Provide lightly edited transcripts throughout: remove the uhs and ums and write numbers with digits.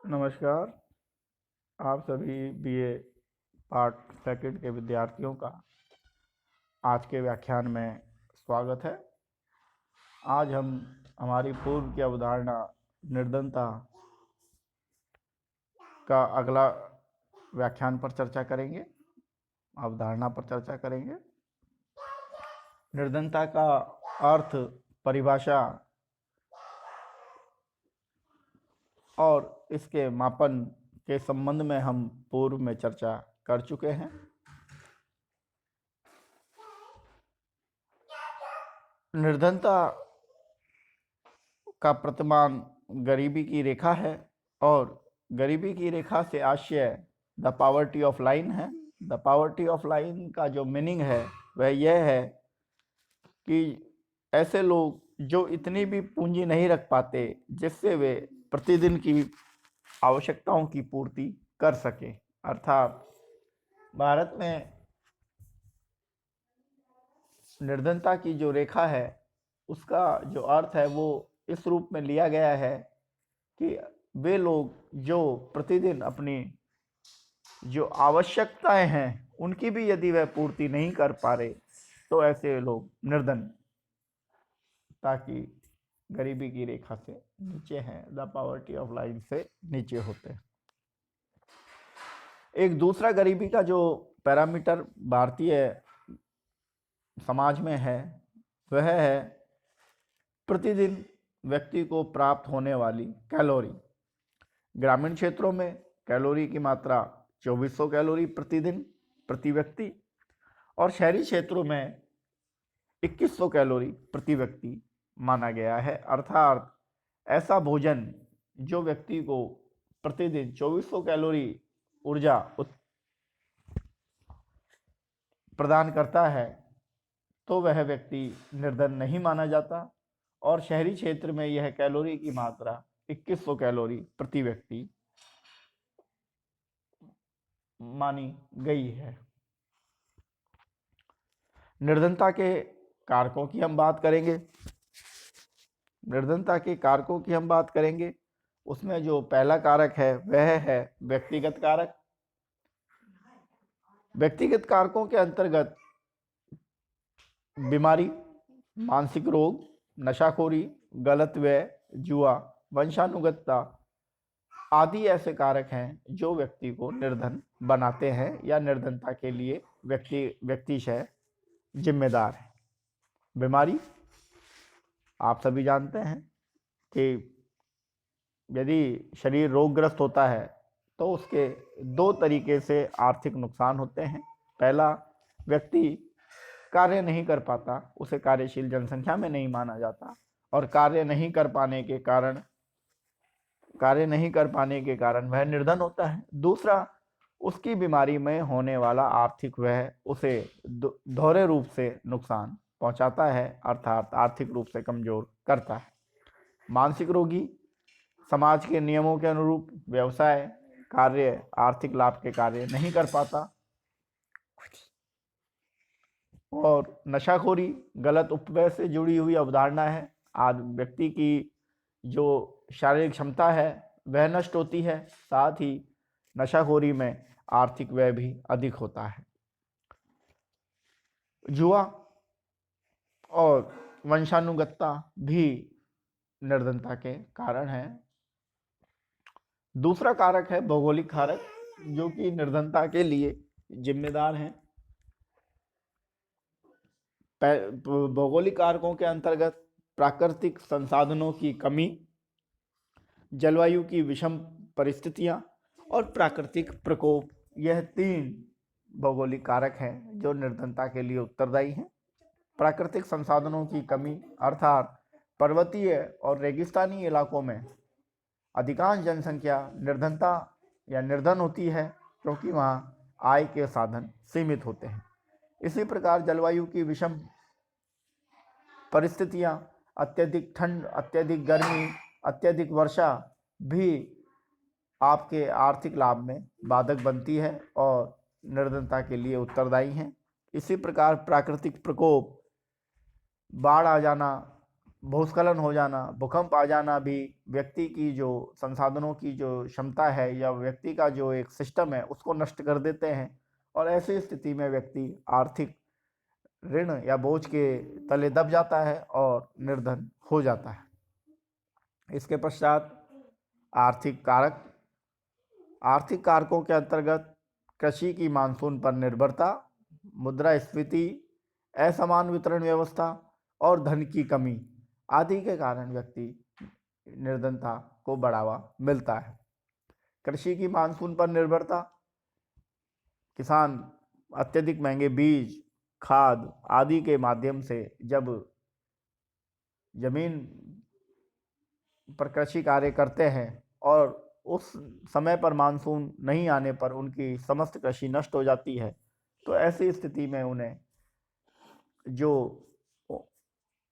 नमस्कार। आप सभी बीए पार्ट सेकंड के विद्यार्थियों का आज के व्याख्यान में स्वागत है। आज हम हमारी पूर्व की अवधारणा निर्धनता का अगला व्याख्यान पर चर्चा करेंगे, अवधारणा पर चर्चा करेंगे। निर्धनता का अर्थ, परिभाषा और इसके मापन के संबंध में हम पूर्व में चर्चा कर चुके हैं। निर्धनता का प्रतिमान गरीबी की रेखा है और गरीबी की रेखा से आशय द पावर्टी ऑफ लाइन है। द पावर्टी ऑफ लाइन का जो मीनिंग है वह यह है कि ऐसे लोग जो इतनी भी पूंजी नहीं रख पाते जिससे वे प्रतिदिन की आवश्यकताओं की पूर्ति कर सके। अर्थात भारत में निर्धनता की जो रेखा है उसका जो अर्थ है वो इस रूप में लिया गया है कि वे लोग जो प्रतिदिन अपनी जो आवश्यकताएं हैं उनकी भी यदि वह पूर्ति नहीं कर पा रहे तो ऐसे लोग निर्धन ताकि गरीबी की रेखा से नीचे हैं, द पावर्टी ऑफ लाइन से नीचे होते हैं। एक दूसरा गरीबी का जो पैरामीटर भारतीय समाज में है वह है प्रतिदिन व्यक्ति को प्राप्त होने वाली कैलोरी। ग्रामीण क्षेत्रों में कैलोरी की मात्रा 2400 कैलोरी प्रतिदिन प्रति व्यक्ति और शहरी क्षेत्रों में 2100 कैलोरी प्रति व्यक्ति माना गया है। अर्थात ऐसा भोजन जो व्यक्ति को प्रतिदिन 2400 कैलोरी ऊर्जा प्रदान करता है तो वह व्यक्ति निर्धन नहीं माना जाता और शहरी क्षेत्र में यह कैलोरी की मात्रा 2100 कैलोरी प्रति व्यक्ति मानी गई है। निर्धनता के कारकों की हम बात करेंगे। निर्धनता के कारकों की हम बात करेंगे उसमें जो पहला कारक है वह है व्यक्तिगत कारक। व्यक्तिगत कारकों के अंतर्गत बीमारी, मानसिक रोग, नशाखोरी, गलत व्यय, जुआ, वंशानुगतता आदि ऐसे कारक हैं जो व्यक्ति को निर्धन बनाते हैं या निर्धनता के लिए व्यक्तिशः जिम्मेदार है। बीमारी, आप सभी जानते हैं कि यदि शरीर रोगग्रस्त होता है तो उसके दो तरीके से आर्थिक नुकसान होते हैं। पहला, व्यक्ति कार्य नहीं कर पाता, उसे कार्यशील जनसंख्या में नहीं माना जाता और कार्य नहीं कर पाने के कारण वह निर्धन होता है। दूसरा, उसकी बीमारी में होने वाला आर्थिक व्यय उसे दोहरे रूप से नुकसान पहुंचाता है, अर्थात आर्थिक रूप से कमजोर करता है। मानसिक रोगी समाज के नियमों के अनुरूप व्यवसाय, कार्य, आर्थिक लाभ के कार्य नहीं कर पाता और नशाखोरी गलत उपवय से जुड़ी हुई अवधारणा है। आज व्यक्ति की जो शारीरिक क्षमता है वह नष्ट होती है, साथ ही नशाखोरी में आर्थिक व्यय भी अधिक होता है। जुआ और वंशानुगतता भी निर्धनता के कारण है। दूसरा कारक है भौगोलिक कारक जो कि निर्धनता के लिए जिम्मेदार हैं। भौगोलिक कारकों के अंतर्गत प्राकृतिक संसाधनों की कमी, जलवायु की विषम परिस्थितियां और प्राकृतिक प्रकोप, यह 3 भौगोलिक कारक हैं जो निर्धनता के लिए उत्तरदायी हैं। प्राकृतिक संसाधनों की कमी अर्थात पर्वतीय और रेगिस्तानी इलाकों में अधिकांश जनसंख्या निर्धनता या निर्धन होती है क्योंकि वहाँ आय के साधन सीमित होते हैं। इसी प्रकार जलवायु की विषम परिस्थितियां, अत्यधिक ठंड, अत्यधिक गर्मी, अत्यधिक वर्षा भी आपके आर्थिक लाभ में बाधक बनती है और निर्धनता के लिए उत्तरदायी हैं। इसी प्रकार प्राकृतिक प्रकोप, बाढ़ आ जाना, भूस्खलन हो जाना, भूकंप आ जाना भी व्यक्ति की जो संसाधनों की जो क्षमता है या व्यक्ति का जो एक सिस्टम है उसको नष्ट कर देते हैं, और ऐसी स्थिति में व्यक्ति आर्थिक ऋण या बोझ के तले दब जाता है और निर्धन हो जाता है। इसके पश्चात आर्थिक कारक। आर्थिक कारकों के अंतर्गत कृषि की मानसून पर निर्भरता, मुद्रास्फीति, असमान वितरण व्यवस्था और धन की कमी आदि के कारण व्यक्ति निर्धनता को बढ़ावा मिलता है। कृषि की मानसून पर निर्भरता, किसान अत्यधिक महंगे बीज, खाद आदि के माध्यम से जब जमीन पर कृषि कार्य करते हैं और उस समय पर मानसून नहीं आने पर उनकी समस्त कृषि नष्ट हो जाती है, तो ऐसी स्थिति में उन्हें जो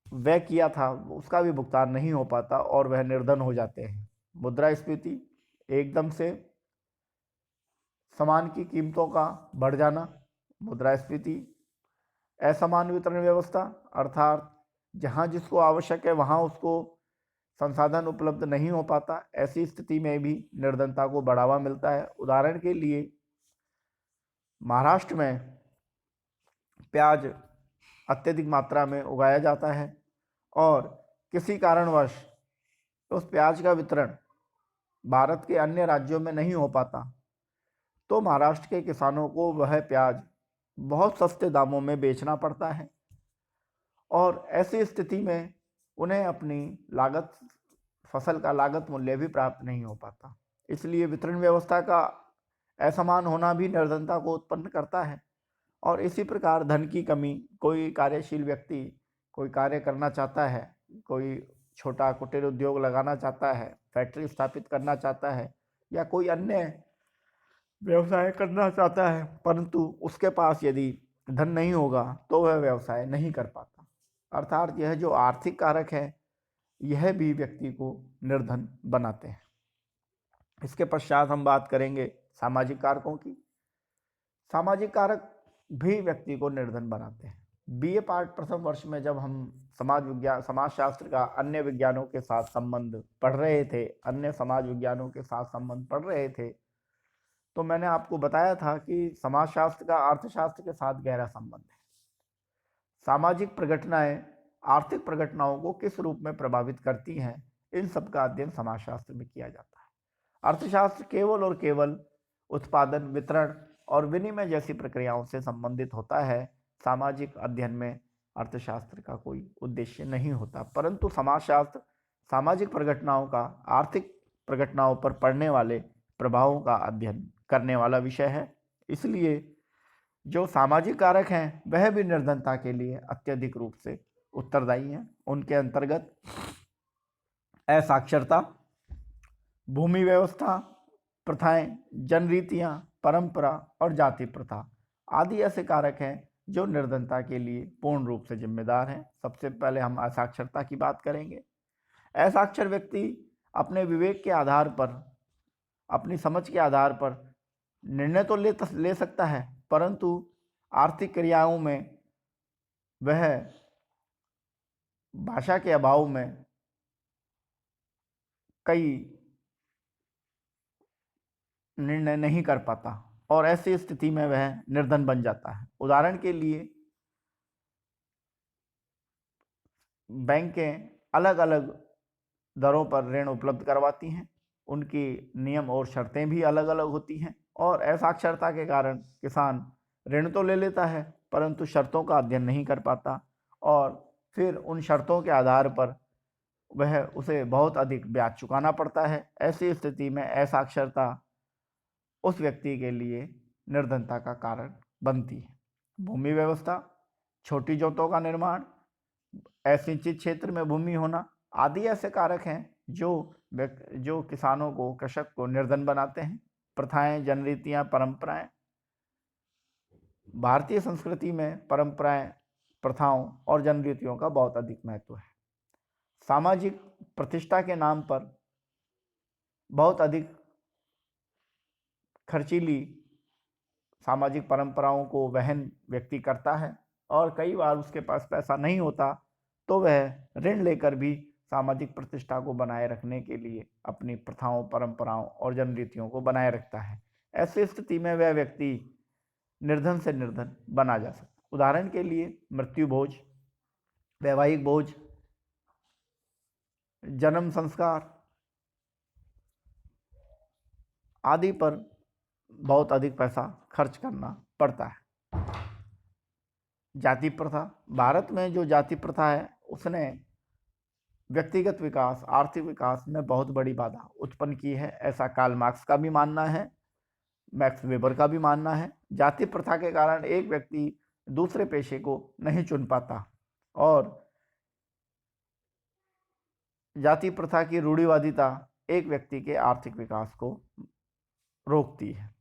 व्यय किया था उसका भी भुगतान नहीं हो पाता और वह निर्धन हो जाते हैं। मुद्रास्फीति, एकदम से सामान की कीमतों का बढ़ जाना, मुद्रास्फीति। असमान वितरण व्यवस्था, अर्थात जहाँ जिसको आवश्यक है वहाँ उसको संसाधन उपलब्ध नहीं हो पाता, ऐसी स्थिति में भी निर्धनता को बढ़ावा मिलता है। उदाहरण के लिए महाराष्ट्र में प्याज अत्यधिक मात्रा में उगाया जाता है और किसी कारणवश उस प्याज का वितरण भारत के अन्य राज्यों में नहीं हो पाता, तो महाराष्ट्र के किसानों को वह प्याज बहुत सस्ते दामों में बेचना पड़ता है और ऐसी स्थिति में उन्हें अपनी लागत, फसल का लागत मूल्य भी प्राप्त नहीं हो पाता। इसलिए वितरण व्यवस्था का असमान होना भी निर्धनता को उत्पन्न करता है। और इसी प्रकार धन की कमी, कोई कार्यशील व्यक्ति कोई कार्य करना चाहता है, कोई छोटा कुटीर उद्योग लगाना चाहता है, फैक्ट्री स्थापित करना चाहता है या कोई अन्य व्यवसाय करना चाहता है, परंतु उसके पास यदि धन नहीं होगा तो वह व्यवसाय नहीं कर पाता। अर्थात यह जो आर्थिक कारक है यह भी व्यक्ति को निर्धन बनाते हैं। इसके पश्चात हम बात करेंगे सामाजिक कारकों की। सामाजिक कारक भी व्यक्ति को निर्धन बनाते हैं। बीए पार्ट प्रथम वर्ष में जब हम समाजशास्त्र का अन्य विज्ञानों के साथ संबंध पढ़ रहे थे, अन्य समाज विज्ञानों के साथ संबंध पढ़ रहे थे, तो मैंने आपको बताया था कि समाजशास्त्र का अर्थशास्त्र के साथ गहरा संबंध है। सामाजिक प्रघटनाएं आर्थिक प्रघटनाओं को किस रूप में प्रभावित करती हैं, इन सब का अध्ययन समाजशास्त्र में किया जाता है। अर्थशास्त्र केवल और केवल उत्पादन, वितरण और विनिमय जैसी प्रक्रियाओं से संबंधित होता है। सामाजिक अध्ययन में अर्थशास्त्र का कोई उद्देश्य नहीं होता, परंतु समाजशास्त्र सामाजिक प्रघटनाओं का आर्थिक प्रघटनाओं पर पड़ने वाले प्रभावों का अध्ययन करने वाला विषय है। इसलिए जो सामाजिक कारक हैं वह भी निर्धनता के लिए अत्यधिक रूप से उत्तरदायी हैं। उनके अंतर्गत असाक्षरता, भूमि व्यवस्था, प्रथाएं, जनरीतियां, परंपरा और जाति प्रथा आदि ऐसे कारक हैं जो निर्धनता के लिए पूर्ण रूप से जिम्मेदार हैं। सबसे पहले हम असाक्षरता की बात करेंगे। असाक्षर व्यक्ति अपने विवेक के आधार पर, अपनी समझ के आधार पर निर्णय तो ले सकता है, परंतु आर्थिक क्रियाओं में वह भाषा के अभाव में कई निर्णय नहीं कर पाता और ऐसी स्थिति में वह निर्धन बन जाता है। उदाहरण के लिए बैंकें अलग अलग दरों पर ऋण उपलब्ध करवाती हैं, उनकी नियम और शर्तें भी अलग अलग होती हैं और असाक्षरता के कारण किसान ऋण तो ले लेता है परंतु शर्तों का अध्ययन नहीं कर पाता और फिर उन शर्तों के आधार पर वह उसे बहुत अधिक ब्याज चुकाना पड़ता है। ऐसी स्थिति में असाक्षरता उस व्यक्ति के लिए निर्धनता का कारण बनती है। भूमि व्यवस्था, छोटी जोतों का निर्माण, असिंचित क्षेत्र में भूमि होना आदि ऐसे कारक हैं जो किसानों को, कृषक को निर्धन बनाते हैं। प्रथाएं, जनरीतियां, परंपराएं। भारतीय संस्कृति में परंपराएं, प्रथाओं और जनरीतियों का बहुत अधिक महत्व है। सामाजिक प्रतिष्ठा के नाम पर बहुत अधिक खर्चीली सामाजिक परंपराओं को वहन व्यक्ति करता है और कई बार उसके पास पैसा नहीं होता तो वह ऋण लेकर भी सामाजिक प्रतिष्ठा को बनाए रखने के लिए अपनी प्रथाओं, परंपराओं और जन रीतियों को बनाए रखता है। ऐसी स्थिति में वह व्यक्ति निर्धन से निर्धन बना जा सकता। उदाहरण के लिए मृत्यु भोज, वैवाहिक बोझ, जन्म संस्कार आदि पर बहुत अधिक पैसा खर्च करना पड़ता है। जाति प्रथा, भारत में जो जाति प्रथा है उसने व्यक्तिगत विकास, आर्थिक विकास में बहुत बड़ी बाधा उत्पन्न की है, ऐसा कार्ल मार्क्स का भी मानना है, मैक्स वेबर का भी मानना है। जाति प्रथा के कारण एक व्यक्ति दूसरे पेशे को नहीं चुन पाता और जाति प्रथा की रूढ़िवादिता एक व्यक्ति के आर्थिक विकास को रोकती है।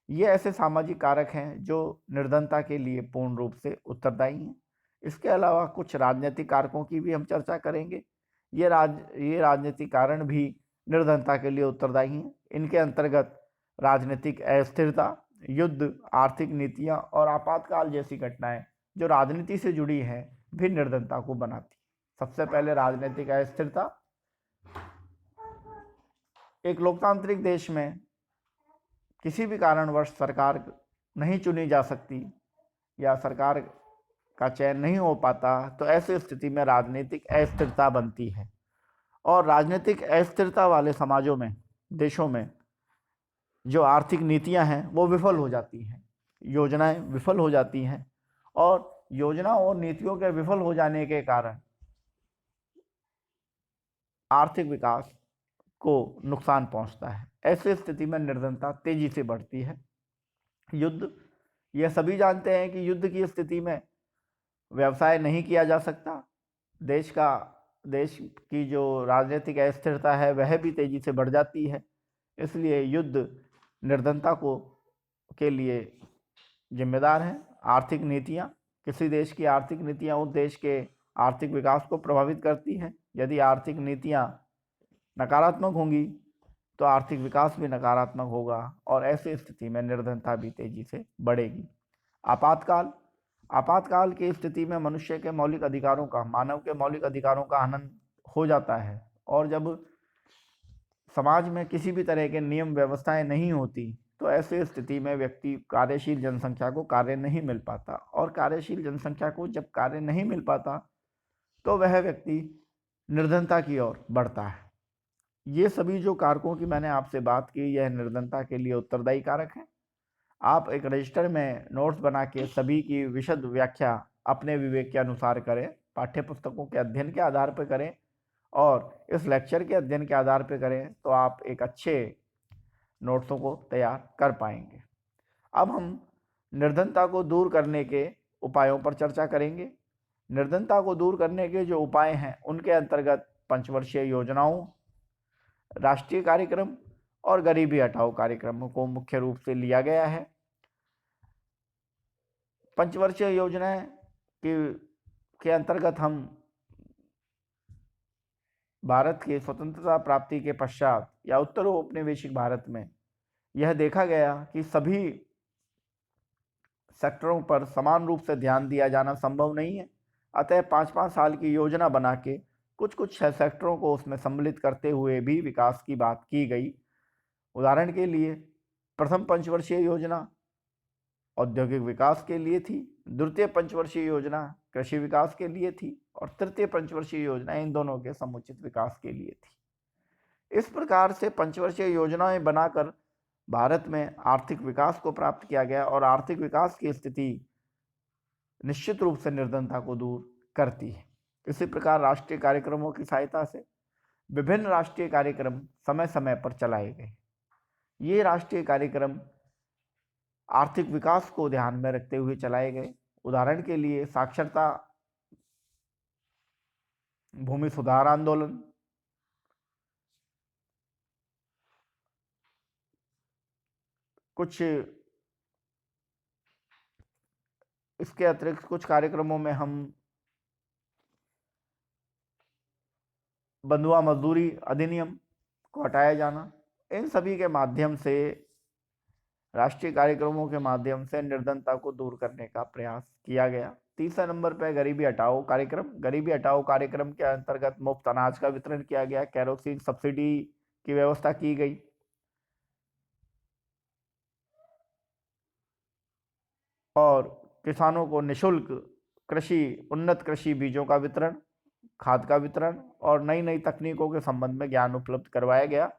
ये ऐसे सामाजिक कारक हैं जो निर्धनता के लिए पूर्ण रूप से उत्तरदायी हैं। इसके अलावा कुछ राजनीतिक कारकों की भी हम चर्चा करेंगे। ये राजनीतिक कारण भी निर्धनता के लिए उत्तरदायी हैं। इनके अंतर्गत राजनीतिक अस्थिरता, युद्ध, आर्थिक नीतियां और आपातकाल जैसी घटनाएं जो राजनीति से जुड़ी हैं भी निर्धनता को बनाती। सबसे पहले राजनीतिक अस्थिरता। एक लोकतांत्रिक देश में किसी भी कारणवश सरकार नहीं चुनी जा सकती या सरकार का चयन नहीं हो पाता, तो ऐसी स्थिति में राजनीतिक अस्थिरता बनती है और राजनीतिक अस्थिरता वाले समाजों में, देशों में जो आर्थिक नीतियां हैं वो विफल हो जाती हैं, योजनाएं विफल हो जाती हैं और योजनाओं और नीतियों के विफल हो जाने के कारण आर्थिक विकास को नुकसान पहुंचता है। ऐसी स्थिति में निर्धनता तेजी से बढ़ती है। युद्ध, यह सभी जानते हैं कि युद्ध की स्थिति में व्यवसाय नहीं किया जा सकता। देश की जो राजनीतिक अस्थिरता है वह भी तेजी से बढ़ जाती है। इसलिए युद्ध निर्धनता के लिए जिम्मेदार है। आर्थिक नीतियां, किसी देश की आर्थिक नीतियां उस देश के आर्थिक विकास को प्रभावित करती हैं। यदि आर्थिक नीतियां नकारात्मक होंगी तो आर्थिक विकास भी नकारात्मक होगा और ऐसी स्थिति में निर्धनता भी तेजी से बढ़ेगी। आपातकाल की स्थिति में मनुष्य के मौलिक अधिकारों का, मानव के मौलिक अधिकारों का हनन हो जाता है और जब समाज में किसी भी तरह के नियम व्यवस्थाएं नहीं होती तो ऐसी स्थिति में व्यक्ति कार्यशील जनसंख्या को कार्य नहीं मिल पाता और कार्यशील जनसंख्या को जब कार्य नहीं मिल पाता तो वह व्यक्ति निर्धनता की ओर बढ़ता है। ये सभी जो कारकों की मैंने आपसे बात की, यह निर्धनता के लिए उत्तरदायी कारक हैं। आप एक रजिस्टर में नोट्स बना के सभी की विशद व्याख्या अपने विवेक के अनुसार करें, पाठ्य पुस्तकों के अध्ययन के आधार पर करें और इस लेक्चर के अध्ययन के आधार पर करें तो आप एक अच्छे नोट्सों को तैयार कर पाएंगे। अब हम निर्धनता को दूर करने के उपायों पर चर्चा करेंगे। निर्धनता को दूर करने के जो उपाय हैं उनके अंतर्गत पंचवर्षीय योजनाओं, राष्ट्रीय कार्यक्रम और गरीबी हटाओ कार्यक्रमों को मुख्य रूप से लिया गया है। पंचवर्षीय योजनाएं के अंतर्गत हम भारत के स्वतंत्रता प्राप्ति के पश्चात या उत्तर औपनिवेशिक भारत में यह देखा गया कि सभी सेक्टरों पर समान रूप से ध्यान दिया जाना संभव नहीं है। अतः 5-5 साल की योजना बना के कुछ सेक्टरों को उसमें सम्मिलित करते हुए भी विकास की बात की गई। उदाहरण के लिए प्रथम पंचवर्षीय योजना औद्योगिक विकास के लिए थी, द्वितीय पंचवर्षीय योजना कृषि विकास के लिए थी और तृतीय पंचवर्षीय योजना इन दोनों के समुचित विकास के लिए थी। इस प्रकार से पंचवर्षीय योजनाएं बनाकर भारत में आर्थिक विकास को प्राप्त किया गया और आर्थिक विकास की स्थिति निश्चित रूप से निर्धनता को दूर करती है। इसी प्रकार राष्ट्रीय कार्यक्रमों की सहायता से विभिन्न राष्ट्रीय कार्यक्रम समय समय पर चलाए गए। ये राष्ट्रीय कार्यक्रम आर्थिक विकास को ध्यान में रखते हुए चलाए गए। उदाहरण के लिए साक्षरता, भूमि सुधार आंदोलन, कुछ इसके अतिरिक्त कुछ कार्यक्रमों में हम बंधुआ मजदूरी अधिनियम को हटाया जाना, इन सभी के माध्यम से, राष्ट्रीय कार्यक्रमों के माध्यम से निर्धनता को दूर करने का प्रयास किया गया। तीसरे नंबर पे गरीबी हटाओ कार्यक्रम। गरीबी हटाओ कार्यक्रम के अंतर्गत मुफ्त अनाज का वितरण किया गया, केरोसिन सब्सिडी की व्यवस्था की गई और किसानों को निःशुल्क उन्नत कृषि बीजों का वितरण, खाद का वितरण और नई नई तकनीकों के संबंध में ज्ञान उपलब्ध करवाया गया।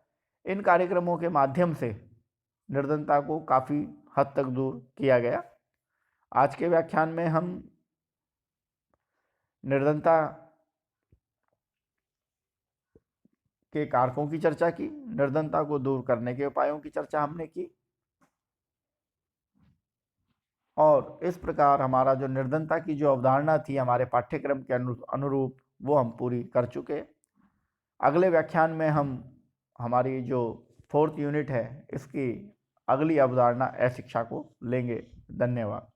इन कार्यक्रमों के माध्यम से निर्धनता को काफ़ी हद तक दूर किया गया। आज के व्याख्यान में हम निर्धनता के कारकों की चर्चा की, निर्धनता को दूर करने के उपायों की चर्चा हमने की और इस प्रकार हमारा जो निर्धनता की जो अवधारणा थी हमारे पाठ्यक्रम के अनुरूप वो हम पूरी कर चुके। अगले व्याख्यान में हम हमारी जो 4th यूनिट है इसकी अगली अवधारणा अशिक्षा को लेंगे। धन्यवाद।